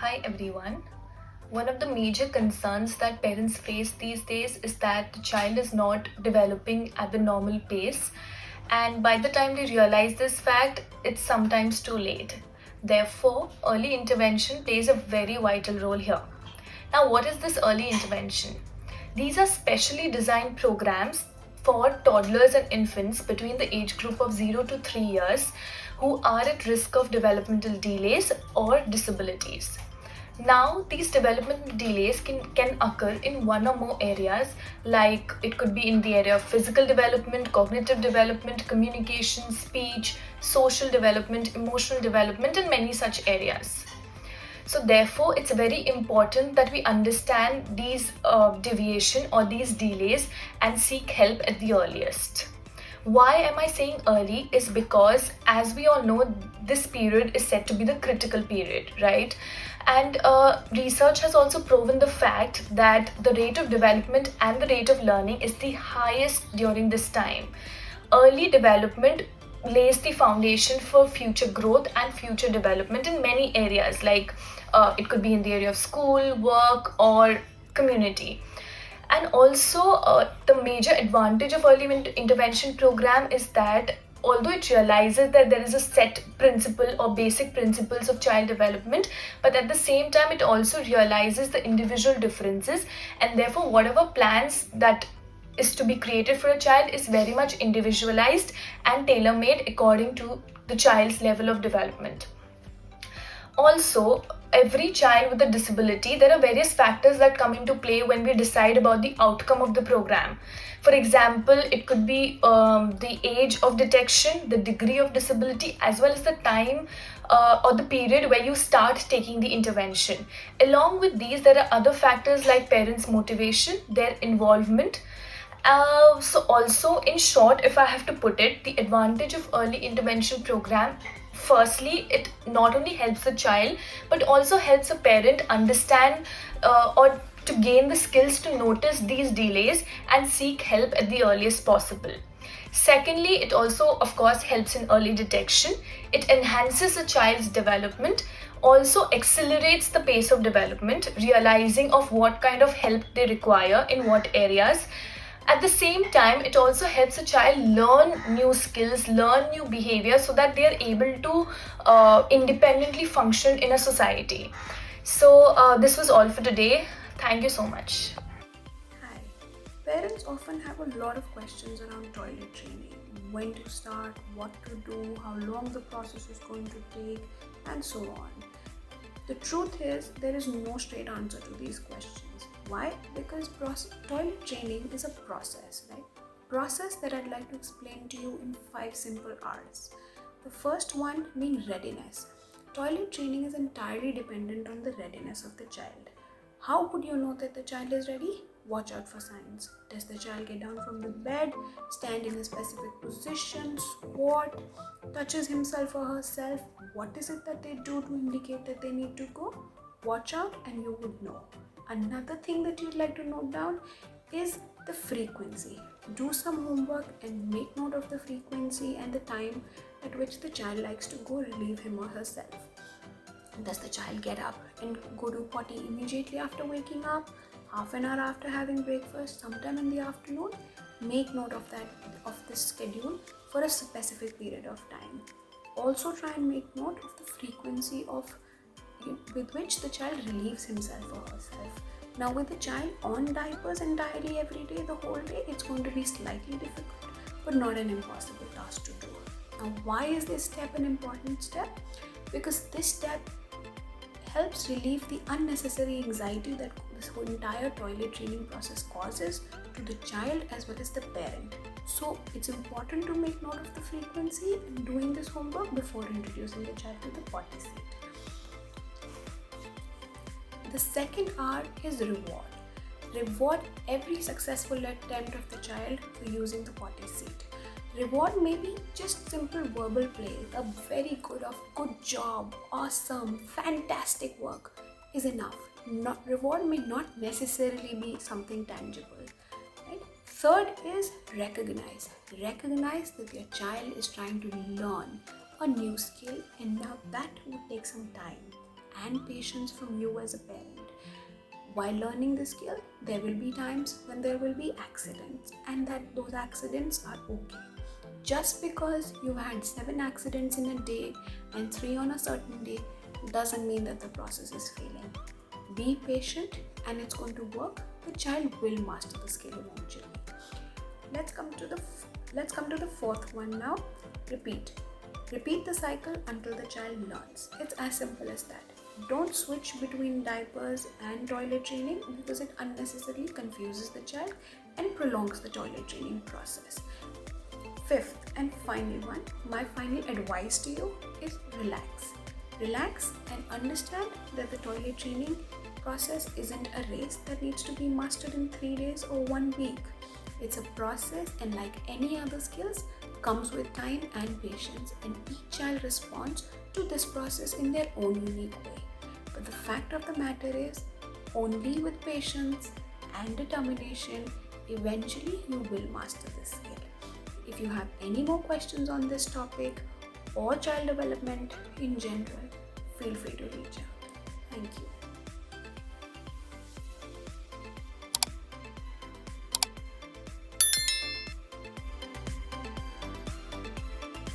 Hi everyone. One of the major concerns that parents face these days is that the child is not developing at the normal pace, and by the time they realize this fact, it's sometimes too late. Therefore, early intervention plays a very vital role here. Now, what is this early intervention? These are specially designed programs for toddlers and infants between the age group of 0 to 3 years who are at risk of developmental delays or disabilities. Now, these developmental delays can occur in one or more areas, like it could be in the area of physical development, cognitive development, communication, speech, social development, emotional development, and many such areas. So therefore, it's very important that we understand these deviation or these delays and seek help at the earliest. Why am I saying early is because, as we all know, this period is said to be the critical period, right? And research has also proven the fact that the rate of development and the rate of learning is the highest during this time. Early development lays the foundation for future growth and future development in many areas, like it could be in the area of school, work, or community. And also, the major advantage of early intervention program is that although it realizes that there is a set principle or basic principles of child development, but at the same time it also realizes the individual differences, and therefore whatever plans that is to be created for a child is very much individualized and tailor-made according to the child's level of development. Also, every child with a disability, there are various factors that come into play when we decide about the outcome of the program. For example, it could be the age of detection, the degree of disability, as well as the time or the period where you start taking the intervention. Along with these, there are other factors like parents' motivation, their involvement. So also, in short, if I have to put it, the advantage of early intervention program, firstly, it not only helps the child but also helps a parent understand or to gain the skills to notice these delays and seek help at the earliest possible. Secondly, it also, of course, helps in early detection. It enhances a child's development, also accelerates the pace of development, realizing of what kind of help they require in what areas. At the same time, it also helps a child learn new skills, learn new behavior, so that they are able to independently function in a society. So this was all for today. Thank you so much. Hi. Parents often have a lot of questions around toilet training. When to start, what to do, how long the process is going to take, and so on. The truth is, there is no straight answer to these questions. Why? Because toilet training is a process, right? Process that I'd like to explain to you in 5 simple R's. The first one being readiness. Toilet training is entirely dependent on the readiness of the child. How would you know that the child is ready? Watch out for signs. Does the child get down from the bed, stand in a specific position, squat, touches himself or herself? What is it that they do to indicate that they need to go? Watch out and you would know. Another thing that you'd like to note down is the frequency. Do some homework and make note of the frequency and the time at which the child likes to go relieve him or herself. Does the child get up and go to potty immediately after waking up, half an hour after having breakfast, sometime in the afternoon? Make note of this schedule for a specific period of time. Also try and make note of the frequency with which the child relieves himself or herself. Now, with the child on diapers entirely every day, the whole day, it's going to be slightly difficult, but not an impossible task to do. Now, why is this step an important step? Because this step helps relieve the unnecessary anxiety that this whole entire toilet training process causes to the child as well as the parent. So it's important to make note of the frequency and doing this homework before introducing the child to the potty seat. The second R is reward. Reward every successful attempt of the child for using the potty seat. Reward may be just simple verbal praise. A very good job, awesome, fantastic work is enough. Reward may not necessarily be something tangible. Right? Third is recognize. Recognize that your child is trying to learn a new skill, and now that would take some time. and patience from you as a parent. While learning the skill, there will be times when there will be accidents, and that those accidents are okay. Just because you had 7 accidents in a day and 3 on a certain day doesn't mean that the process is failing. Be patient and it's going to work. The child will master the skill eventually. Let's come to the fourth one now. Repeat. Repeat the cycle until the child learns. It's as simple as that. Don't switch between diapers and toilet training because it unnecessarily confuses the child and prolongs the toilet training process. Fifth and final one, my final advice to you is relax. Relax and understand that the toilet training process isn't a race that needs to be mastered in 3 days or 1 week. It's a process, and like any other skills, comes with time and patience, and each child responds to this process in their own unique way. But the fact of the matter is, only with patience and determination, eventually you will master this skill. If you have any more questions on this topic or child development in general, feel free to reach out. Thank you.